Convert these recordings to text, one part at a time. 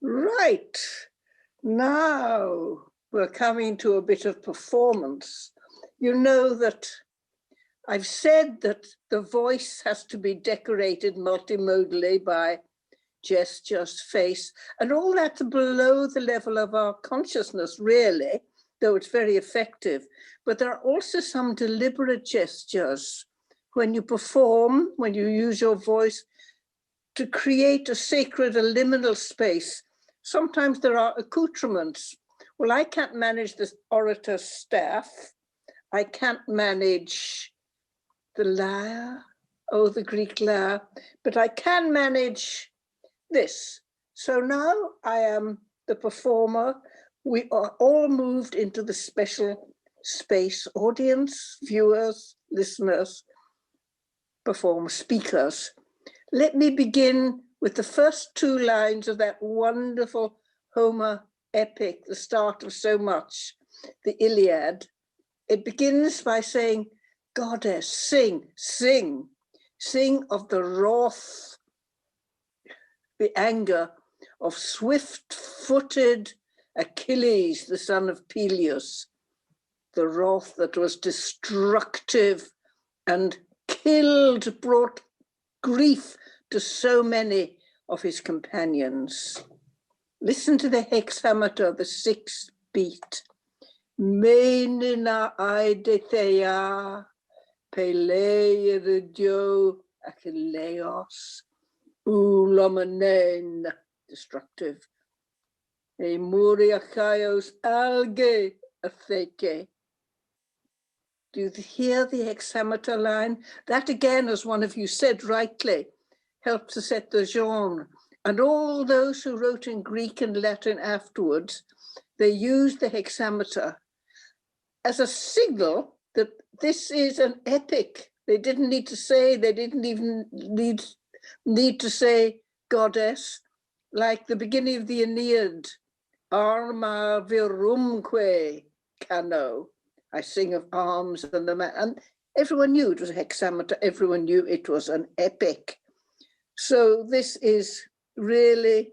Right, now we're coming to a bit of performance. You know that I've said that the voice has to be decorated multimodally by gestures, face, and all that's below the level of our consciousness, really, though it's very effective. But there are also some deliberate gestures when you perform, when you use your voice to create a sacred, a liminal space. Sometimes there are accoutrements. Well, I can't manage the orator's staff. I can't manage the lyre, the Greek lyre, but I can manage this. So now I am the performer. We are all moved into the special space, audience, viewers, listeners, performers, speakers. Let me begin with the first two lines of that wonderful Homer epic, the start of so much, the Iliad. It begins by saying, Goddess, sing, sing, sing of the wrath, the anger of swift-footed Achilles, the son of Peleus, the wrath that was destructive and killed, brought grief to so many of his companions. Listen to the hexameter, the sixth beat. Menina aidetheia, peleio Achilleos, ulomanen, destructive. E muriachaios alge atheke. Do you hear the hexameter line? That again, as one of you said rightly, helped to set the genre. And all those who wrote in Greek and Latin afterwards, they used the hexameter as a signal that this is an epic. They didn't need to say, they didn't even need to say goddess, like the beginning of the Aeneid, arma virumque cano. I sing of arms and the man, and everyone knew it was a hexameter, everyone knew it was an epic. So this is really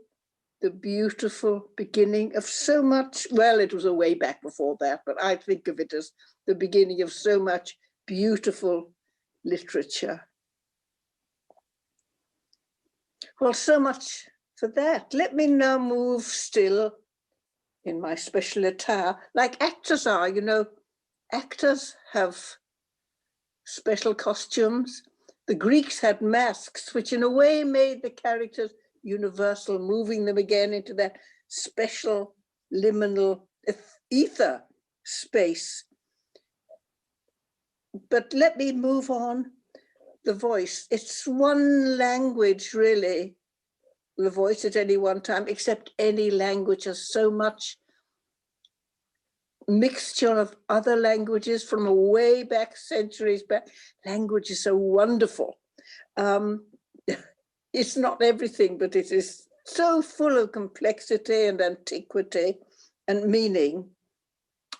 the beautiful beginning of so much. Well, it was a way back before that, but I think of it as the beginning of so much beautiful literature. Well, so much for that. Let me now move still in my special attire, like actors are, you know. Actors have special costumes. The Greeks had masks, which in a way made the characters universal, moving them again into that special liminal ether space. But let me move on. The voice, it's one language really, the voice at any one time, except any language has so much mixture of other languages from way back, centuries back. Language is so wonderful. It's not everything, but it is so full of complexity and antiquity and meaning.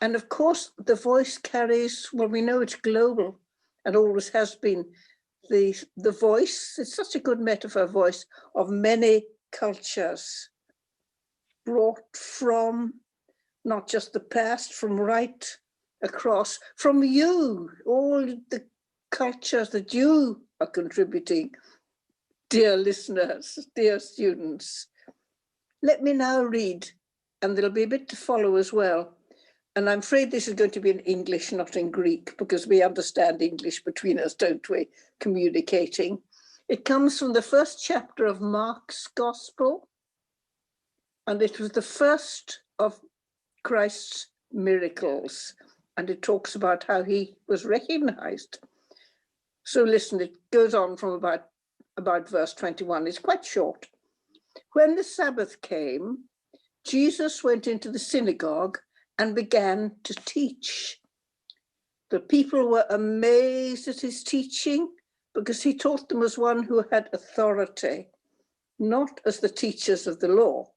And of course, the voice carries, well, we know it's global and always has been. The voice, it's such a good metaphor, voice of many cultures, brought from not just the past, from right across, from you, all the cultures that you are contributing, dear listeners, dear students. Let me now read, and there'll be a bit to follow as well. And I'm afraid this is going to be in English, not in Greek, because we understand English between us, don't we, communicating. It comes from the first chapter of Mark's Gospel, and it was the first of Christ's miracles, and it talks about how he was recognized. So listen, it goes on from about verse 21. It's quite short. When the Sabbath came, Jesus went into the synagogue and began to teach. The people were amazed at his teaching because he taught them as one who had authority, not as the teachers of the law.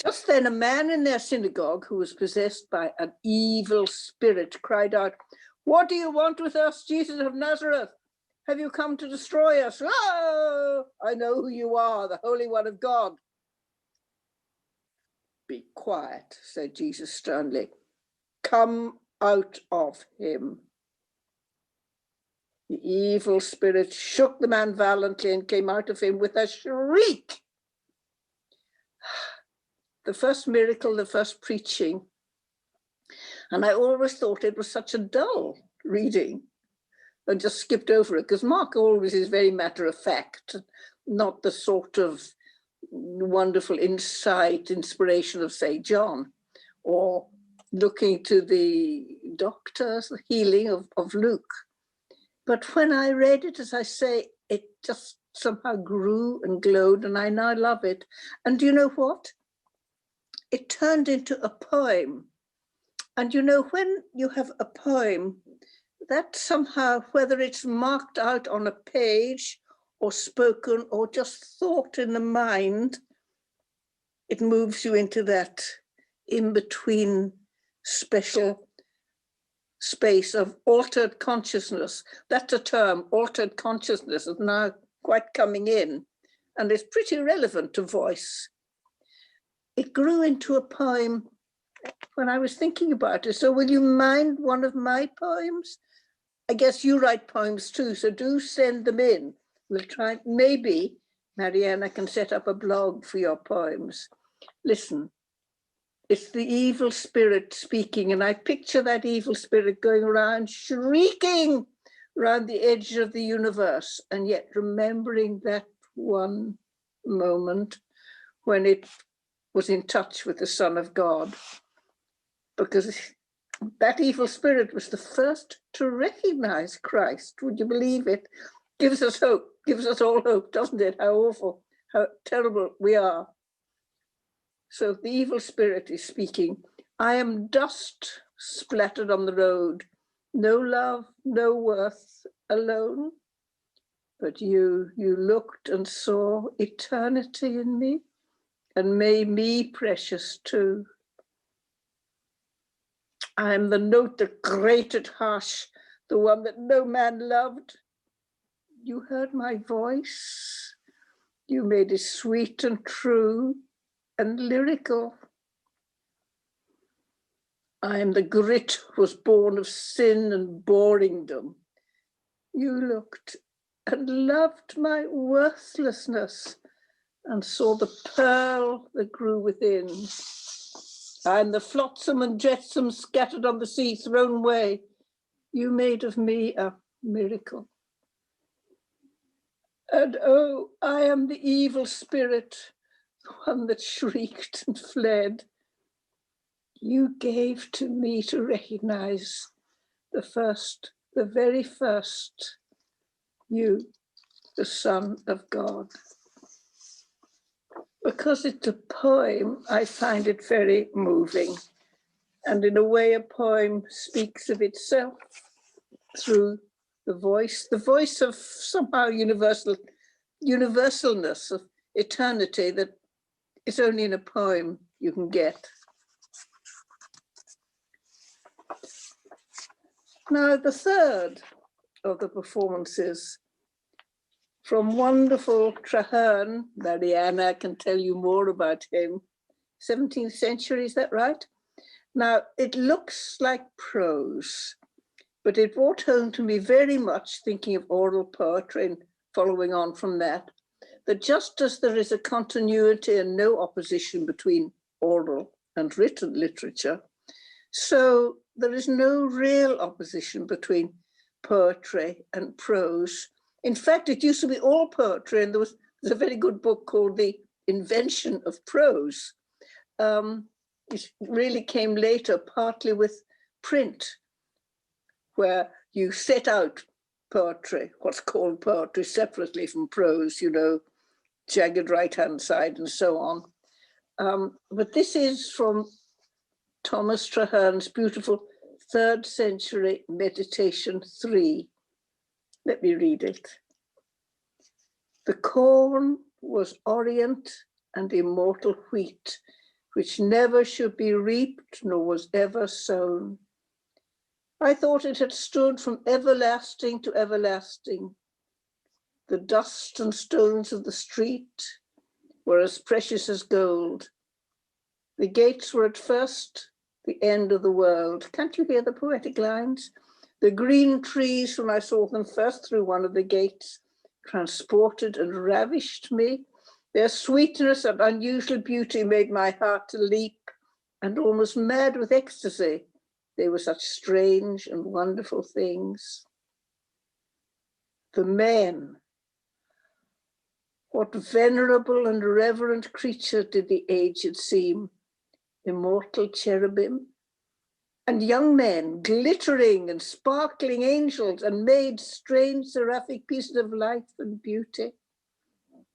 Just then a man in their synagogue who was possessed by an evil spirit cried out, "What do you want with us, Jesus of Nazareth? Have you come to destroy us? Oh, I know who you are, the Holy One of God." Be quiet, said Jesus sternly. Come out of him. The evil spirit shook the man violently and came out of him with a shriek. The first miracle, the first preaching. And I always thought it was such a dull reading and just skipped over it, because Mark always is very matter of fact, not the sort of wonderful insight, inspiration of, say, John, or looking to the doctors, the healing of Luke. But when I read it, as I say, it just somehow grew and glowed, and I now love it. And you know what? It turned into a poem. And you know, when you have a poem, that somehow, whether it's marked out on a page or spoken or just thought in the mind, it moves you into that in-between special space of altered consciousness. That's a term, altered consciousness, is now quite coming in, and it's pretty relevant to voice. It grew into a poem when I was thinking about it. So will you mind one of my poems? I guess you write poems too, so do send them in. We'll try, maybe Mariana can set up a blog for your poems. Listen, it's the evil spirit speaking, and I picture that evil spirit going around shrieking around the edge of the universe, and yet remembering that one moment when it was in touch with the Son of God, because that evil spirit was the first to recognize Christ. Would you believe it? Gives us hope, gives us all hope, doesn't it? How awful, how terrible we are. So the evil spirit is speaking. I am dust splattered on the road, no love, no worth, alone. But you looked and saw eternity in me and made me precious too. I am the note that grated harsh, the one that no man loved. You heard my voice. You made it sweet and true and lyrical. I am the grit was born of sin and boringdom. You looked and loved my worthlessness and saw the pearl that grew within. I am the flotsam and jetsam scattered on the sea, thrown away. You made of me a miracle. And oh, I am the evil spirit, the one that shrieked and fled. You gave to me to recognize the very first, you, the Son of God. Because it's a poem, I find it very moving. And in a way, a poem speaks of itself through the voice of somehow universalness of eternity that is only in a poem you can get. Now, the third of the performances from wonderful Traherne, Mariana can tell you more about him, 17th century, is that right? Now, it looks like prose, but it brought home to me very much, thinking of oral poetry and following on from that just as there is a continuity and no opposition between oral and written literature, so there is no real opposition between poetry and prose. In fact, it used to be all poetry, and there's a very good book called The Invention of Prose. It really came later, partly with print, where you set out poetry, what's called poetry, separately from prose, you know, jagged right-hand side and so on. But this is from Thomas Traherne's beautiful 3rd century Meditation 3. Let me read it. The corn was orient and immortal wheat, which never should be reaped nor was ever sown. I thought it had stood from everlasting to everlasting. The dust and stones of the street were as precious as gold. The gates were at first the end of the world. Can't you hear the poetic lines? The green trees, when I saw them first through one of the gates, transported and ravished me. Their sweetness and unusual beauty made my heart to leap, and almost mad with ecstasy. They were such strange and wonderful things. The men, what venerable and reverent creature did the aged seem, immortal cherubim, and young men, glittering and sparkling angels, and made strange seraphic pieces of life and beauty.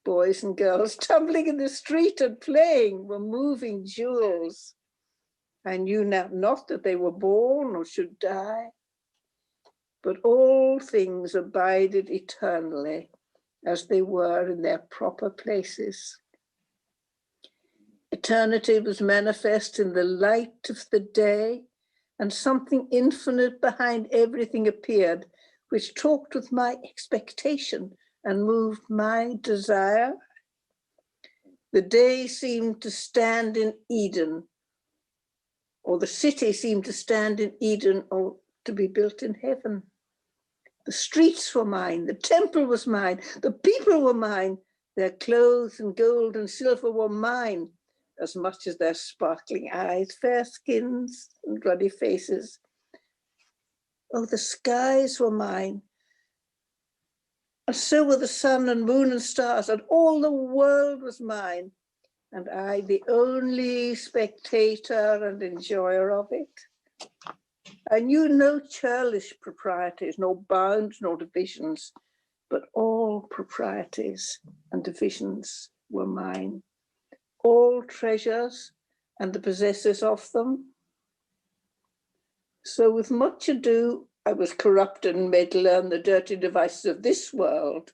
Boys and girls tumbling in the street and playing were moving jewels. I knew not that they were born or should die, but all things abided eternally as they were in their proper places. Eternity was manifest in the light of the day, and something infinite behind everything appeared, which talked with my expectation and moved my desire. The day seemed to stand in Eden, or the city seemed to stand in Eden, or to be built in heaven. The streets were mine, the temple was mine, the people were mine, their clothes and gold and silver were mine, as much as their sparkling eyes, fair skins and ruddy faces. Oh, the skies were mine, and so were the sun and moon and stars, and all the world was mine, and I the only spectator and enjoyer of it. I knew no churlish proprieties, no bounds, nor divisions, but all proprieties and divisions were mine, all treasures and the possessors of them. So with much ado, I was corrupted and made to learn the dirty devices of this world,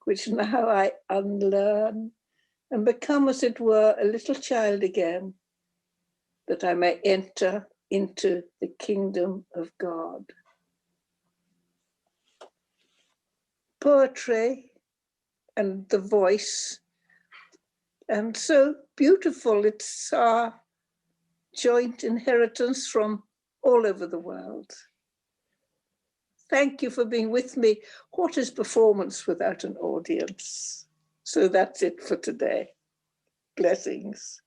which now I unlearn and become, as it were, a little child again, that I may enter into the kingdom of God. Poetry and the voice, and so beautiful. It's our joint inheritance from all over the world. Thank you for being with me. What is performance without an audience? So that's it for today. Blessings.